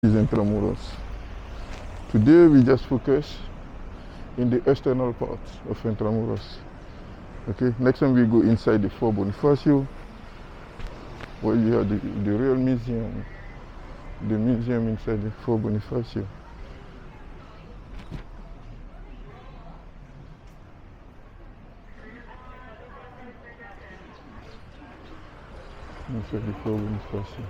is Intramuros. Today we just focus in the external part of Intramuros. Okay, next time we go inside the Fort Bonifacio, where you have the real museum, the museum inside the Fort Bonifacio. Inside the Fort Bonifacio.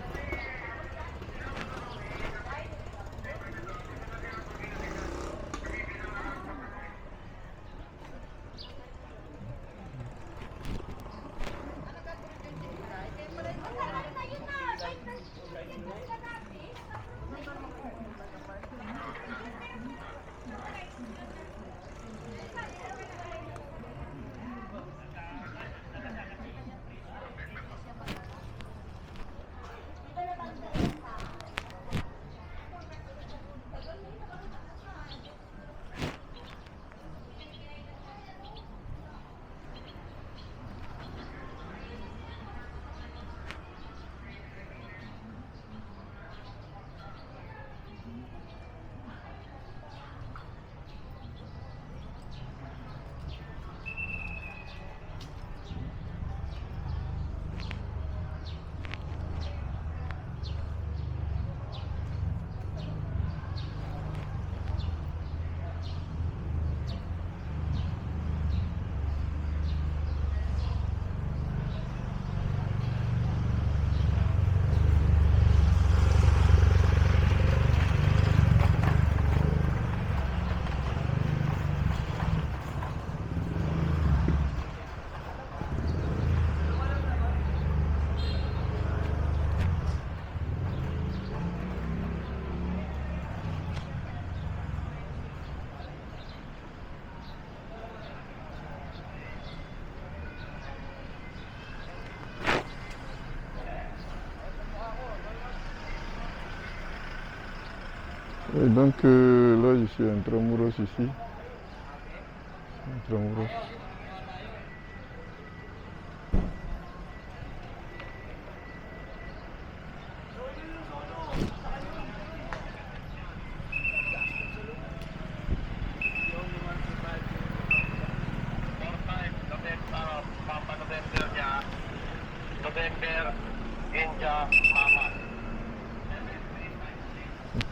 Et donc là je suis à Intramuros ici. Intramuros.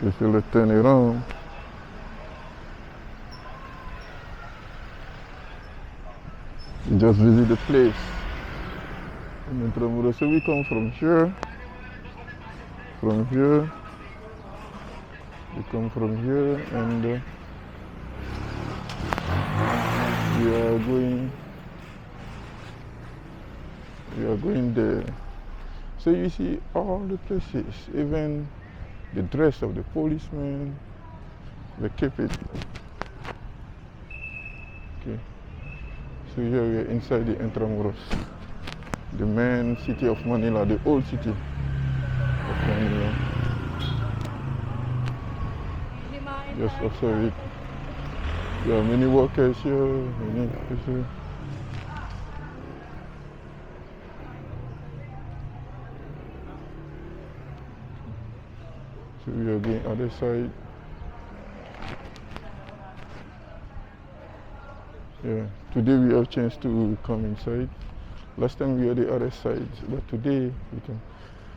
Okay, so let's turn it on. We just visit the place in Intramuros. So we come from here. From here. We come from here and we are going there. So you see all the places, even the dress of the policemen, they keep it. Okay. So here we are inside the Intramuros, the main city of Manila, the old city of Manila. Just observe it. There are many workers here, many people. So we are going other side. Yeah. Today we have chance to come inside. Last time we were the other side, but today we can.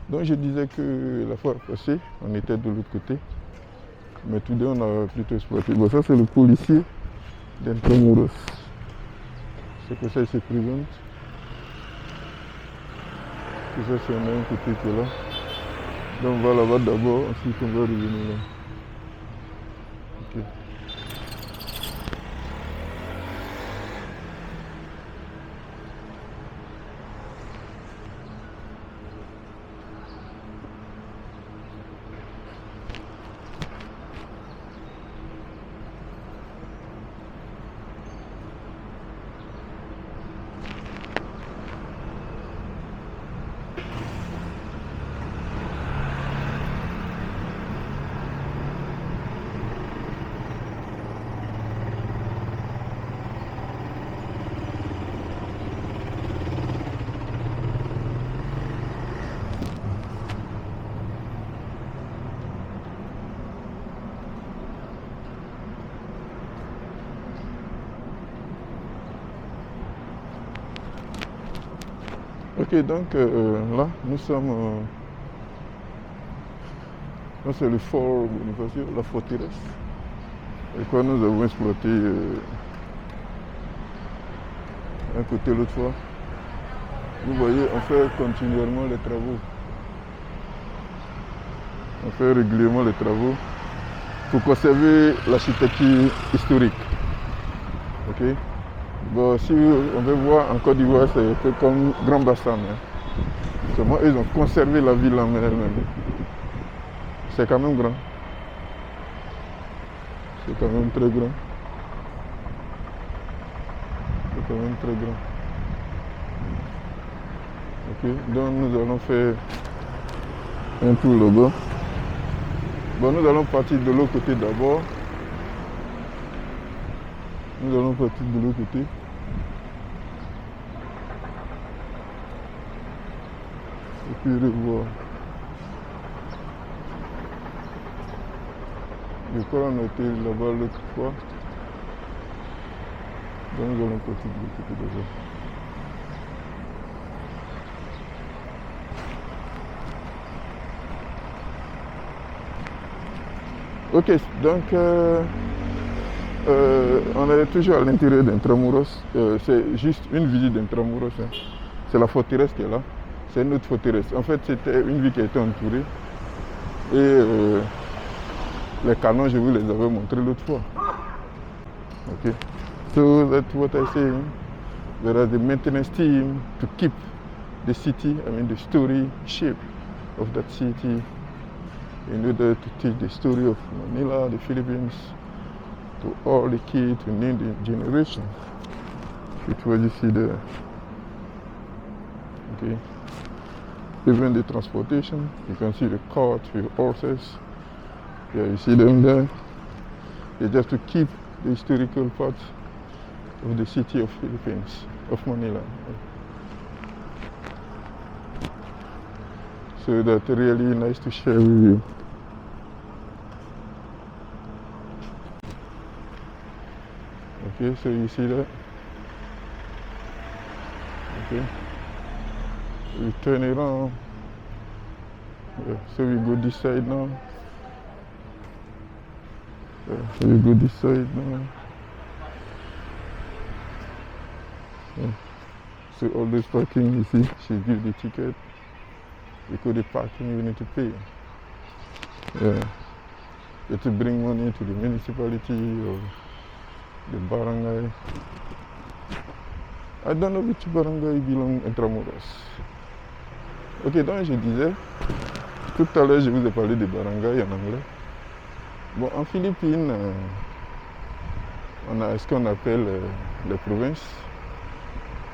Donc je disais que la fois passée, on était de l'autre côté. Mais today on a plutôt exploité. Bon, ça c'est le policier d'Intramuros. C'est que ça il se présente. Tout ça c'est un côté qui est là. Donc on va là-bas d'abord, ensuite on va revenir là. Ok. Ok, donc là, nous sommes... là, c'est le fort Bonifacio, la forteresse. Et quoi, nous avons exploité un côté l'autre fois. Vous voyez, on fait continuellement les travaux. On fait régulièrement les travaux pour conserver l'architecture historique. Ok. Bon, si on veut voir en Côte d'Ivoire, c'est un peu comme Grand Bassam. Hein. Seulement, ils ont conservé la ville en elle-même. C'est quand même grand. C'est quand même très grand. C'est quand même très grand. Ok, donc nous allons faire un tour là-bas. Bon, nous allons partir de l'autre côté d'abord. Nous allons partir de l'autre côté. Et puis revoir. Je crois qu'on a été là-bas l'autre fois. Donc nous allons partir de l'autre côté d'abord. Ok, donc on est toujours à l'intérieur d'Intramuros. C'est juste une visite d'Intramuros. Hein. C'est la forteresse qui est là. C'est une autre forteresse. En fait, c'était une ville qui a été entourée. Et les canons, je vous les avais montrés l'autre fois. Ok. So that's what I say. There are the maintenance team to keep the city, the story shape of that city. In order to teach the story of Manila, the Philippines, to all the kids, to new generation. It's what you see there. Okay. Even the transportation, you can see the carts with horses. Yeah, you see them there. They just to keep the historical part of the city of Philippines, of Manila. So that's really nice to share with you. Okay, so you see that? Okay. We turn it on. Yeah, so we go this side now. Yeah, so we go this side now. Yeah. So all this parking, you see, she give the ticket. Because the parking you need to pay. Yeah. You have to bring money to the municipality or the barangay. I don't know which barangay belong Intramuros. Ok, donc je disais, tout à l'heure je vous ai parlé des barangays en anglais. Bon, en Philippines, on a ce qu'on appelle les provinces.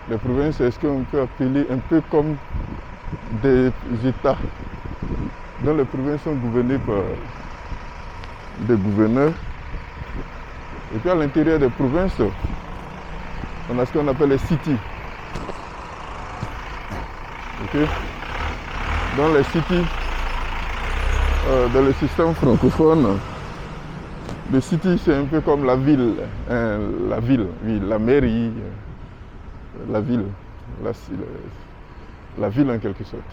Les provinces, c'est ce qu'on peut appeler un peu comme des États. Dont les provinces sont gouvernées par des gouverneurs. Et puis à l'intérieur des provinces, on a ce qu'on appelle les cities. Ok? Dans les cities, dans le système francophone, le city c'est un peu comme la ville, hein, oui, la mairie, la ville, la ville en quelque sorte.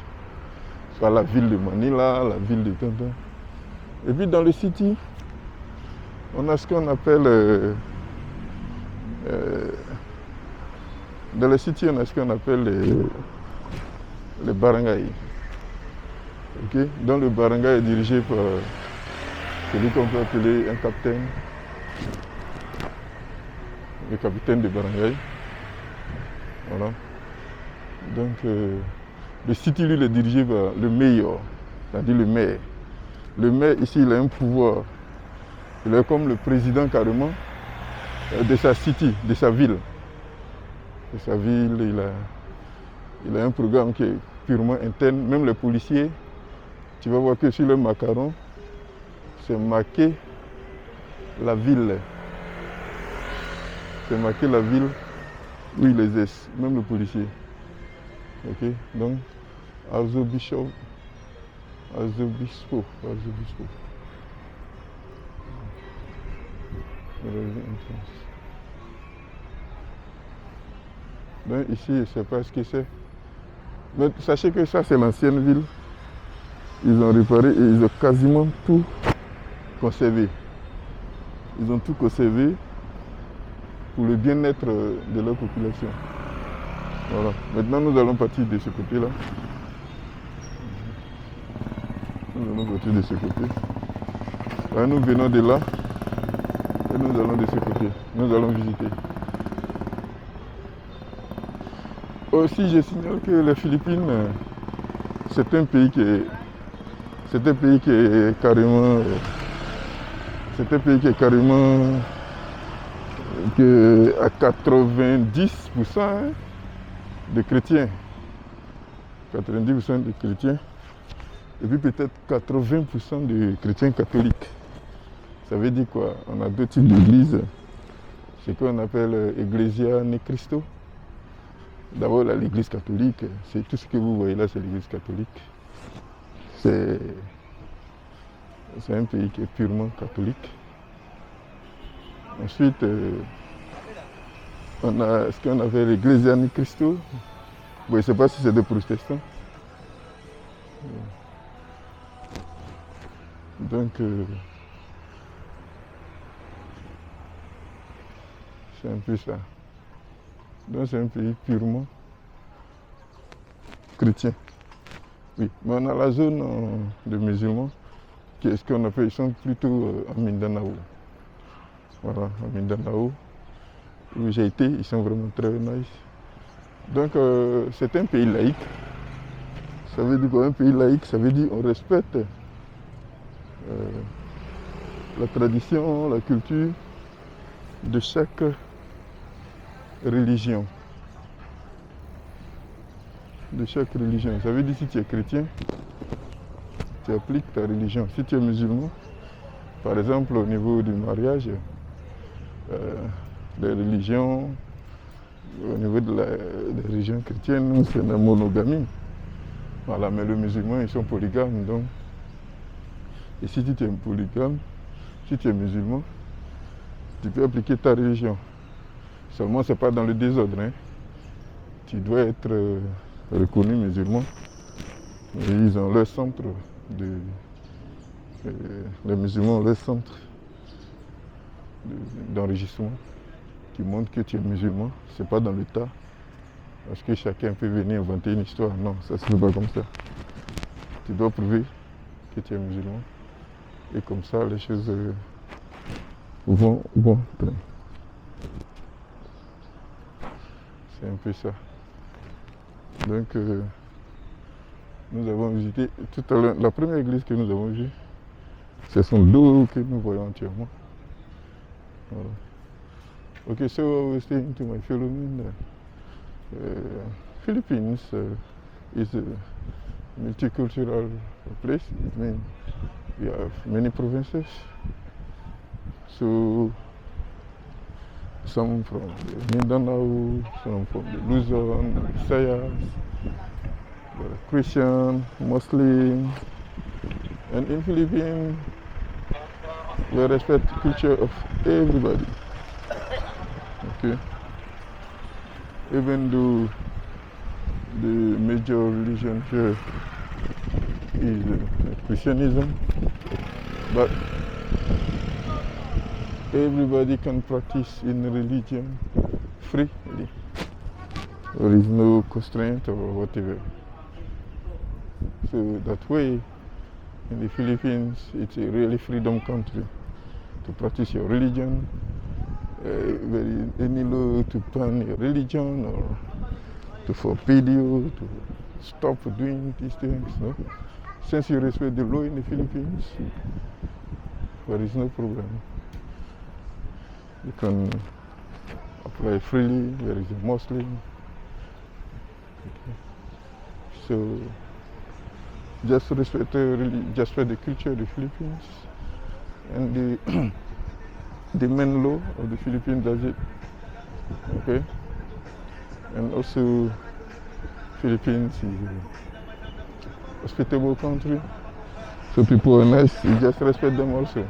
Soit la ville de Manila, la ville de Tonton. Et puis dans le city, on a ce qu'on appelle dans le city, on a ce qu'on appelle les barangays. Okay? Donc le barangay est dirigé par celui qu'on peut appeler un capitaine, le capitaine de barangay. Voilà. Donc le city, lui, est dirigé par le mayor, c'est-à-dire le maire. Le maire, ici, il a un pouvoir. Il est comme le président carrément de sa city, de sa ville. De sa ville, il a un programme qui est purement interne. Même les policiers, tu vas voir que sur le macaron, c'est marqué la ville. C'est marqué la ville où il exerce, même le policier. Ok, donc Archbishop, Archbispo. Donc ici, je ne sais pas ce que c'est. Mais sachez que ça, c'est l'ancienne ville. Ils ont réparé et ils ont quasiment tout conservé. Ils ont tout conservé pour le bien-être de leur population. Voilà. Maintenant, nous allons partir de ce côté-là. Nous allons partir de ce côté. Là, nous venons de là et nous allons de ce côté. Nous allons visiter. Aussi, je signale que les Philippines, c'est un pays qui est carrément, à 90% de chrétiens. 90% de chrétiens. Et puis peut-être 80% de chrétiens catholiques. Ça veut dire quoi? On a deux types d'églises. Ce qu'on appelle Ecclesia Ni Cristo. D'abord, l'église catholique, c'est tout ce que vous voyez là, c'est l'église catholique. C'est un pays qui est purement catholique. Ensuite, on a ce qu'on appelle l'Ecclesia Ni Cristo. Bon, je ne sais pas si c'est des protestants. Donc, c'est un peu ça. Donc, c'est un pays purement chrétien. Oui, mais on a la zone de musulmans, qui est ce qu'on appelle, ils sont plutôt à Mindanao. Voilà, à Mindanao, où j'ai été, ils sont vraiment très nice. Donc, c'est un pays laïque. Ça veut dire qu'un pays laïque, ça veut dire qu'on respecte la tradition, la culture de chaque religion. De chaque religion. Ça veut dire si tu es chrétien, tu appliques ta religion. Si tu es musulman, par exemple au niveau du mariage, les religions, au niveau des religions chrétiennes, c'est la monogamie. Voilà, mais les musulmans, ils sont polygames. Donc, et si tu es polygame, si tu es musulman, tu peux appliquer ta religion. Seulement, ce n'est pas dans le désordre. Hein. Tu dois être reconnu musulman. Et ils ont leur centre les musulmans ont leur centre d'enregistrement qui montre que tu es musulman. Ce n'est pas dans le tas. Parce que chacun peut venir inventer une histoire. Non, ça ne se fait pas comme ça. Tu dois prouver que tu es musulman. Et comme ça, les choses vont très. C'est un peu ça. Donc, nous avons visité tout à l'heure. La première église que nous avons vue, c'est son dos que nous voyons entièrement. Voilà. Okay, so I was saying to my fellow men, Philippines is a multicultural place. It means we have many provinces. So some from the Mindanao, some from the Luzon, Visayas, Christian, Muslim, and in Philippines we respect the culture of everybody. Okay. Even though the major religion here is Christianism, but everybody can practice in religion freely. There is no constraint or whatever. So that way, in the Philippines, it's a really freedom country to practice your religion. There is any law to ban your religion or to forbid you to stop doing these things. No? Since you respect the law in the Philippines, there is no problem. You can apply freely. There is a Muslim. Okay. So just respect the culture of the Philippines and the the main law of the Philippines does it. Okay. And also Philippines is a hospitable country. So people are nice, you just respect them also.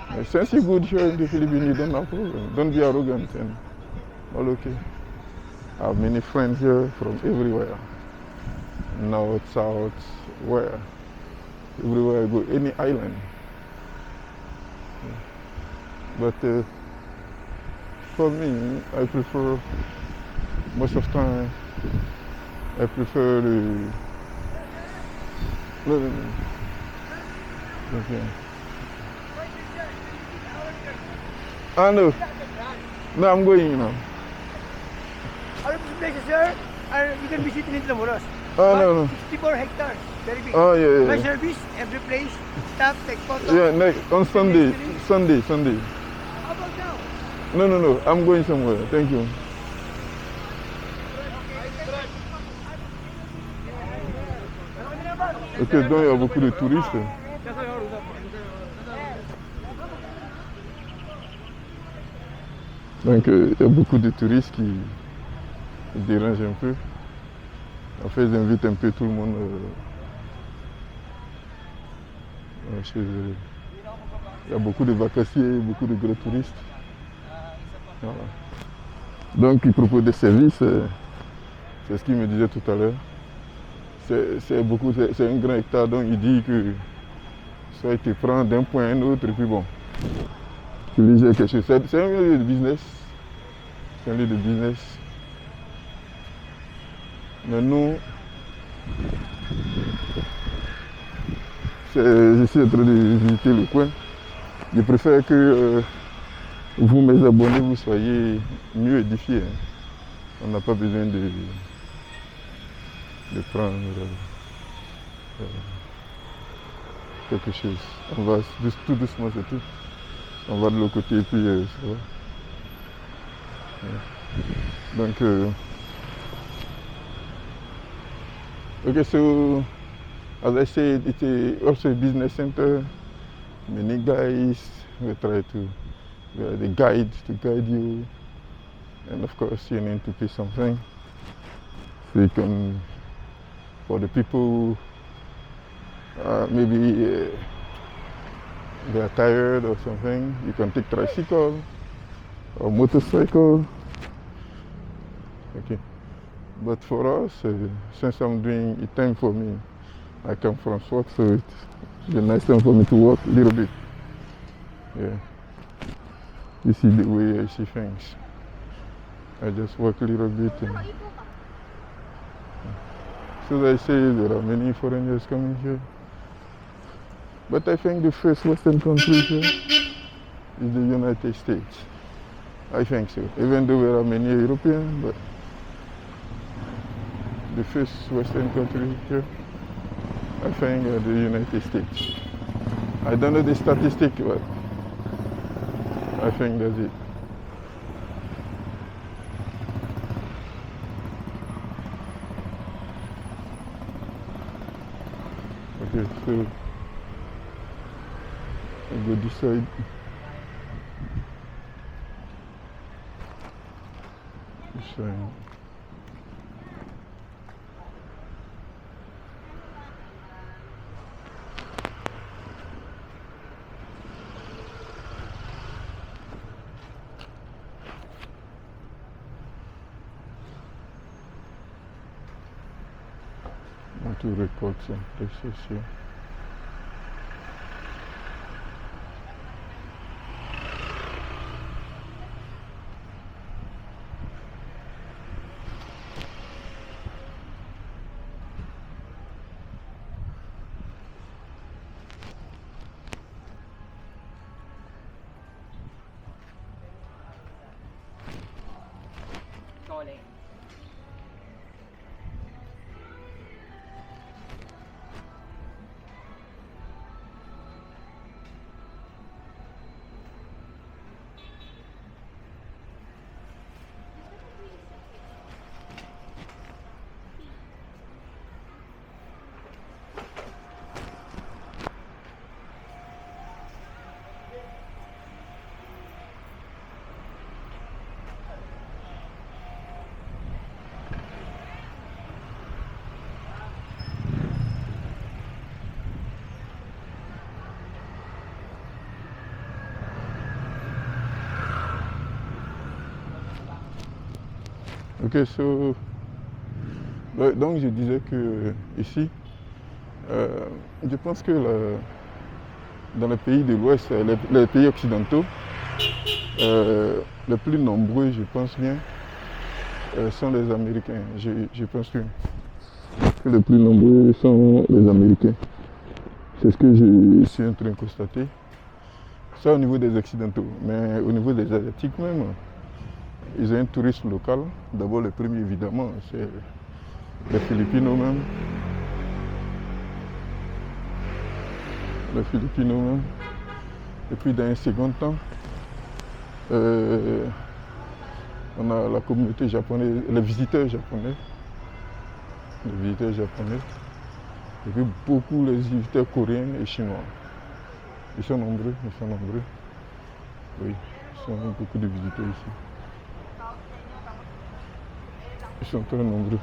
And since you're good here in the Philippines, you don't have problem. Don't be arrogant and all okay. I have many friends here from everywhere. north, south, where? Everywhere I go, any island. But for me, I prefer, most of the time, I prefer the, okay. I know. No, I'm going now. All of these places, sir, you can visit in Intramuros. Oh, no, no. 64 hectares, very big. Oh, yeah, My yeah. service, every place, stop, take photo. Yeah, next, on Sunday. Sunday. How about now? No, I'm going somewhere. Thank you. Ok, donc il y a beaucoup de touristes. Donc il y a beaucoup de touristes qui dérangent un peu. En fait, ils invitent un peu tout le monde chez eux. Il y a beaucoup de vacanciers, beaucoup de gros touristes. Voilà. Donc ils proposent des services, c'est ce qu'il me disait tout à l'heure. C'est un grand hectare, donc il dit que soit il te prend d'un point à un autre, et puis bon, tu lui gères quelque chose. C'est un lieu de business. C'est un lieu de business. Mais nous, je suis en train de visiter le coin. Je préfère que vous, mes abonnés, vous soyez mieux édifiés. Hein. On n'a pas besoin de prendre quelque chose. On va tout doucement, c'est tout. On va de l'autre côté et puis ça va. Donc, okay, so as I said, it's also a business center. Many guys will try to, the guide to guide you, and of course you need to pay something. So you can, for the people, maybe they are tired or something, you can take tricycle or motorcycle. Okay. But for us, since I'm doing it time for me, I come from work, so it's a nice time for me to walk a little bit. Yeah. This is the way I see things. I just walk a little bit. So as I say, there are many foreigners coming here. But I think the first Western country here is the United States. I think so. Even though there are many Europeans, but the first Western country here, I think the United States. I don't know the statistic, but I think that's it. Okay, so I go this side. This side. To record some places here. Okay, so Ouais, donc je disais que ici, je pense que dans les pays de l'Ouest, les pays occidentaux, les plus nombreux, je pense bien, sont les Américains. Je pense que les plus nombreux sont les Américains. C'est ce que je suis en train de constater. Ça au niveau des Occidentaux. Mais au niveau des Asiatiques même, ils ont un tourisme local. D'abord, le premier, évidemment, c'est les Philippinos même. Les Philippinos même. Et puis, dans un second temps, on a la communauté japonaise, les visiteurs japonais. Les visiteurs japonais. Et puis, beaucoup les visiteurs coréens et chinois. Ils sont nombreux, ils sont nombreux. Oui, ils sont beaucoup de visiteurs ici. Ils sont très nombreux.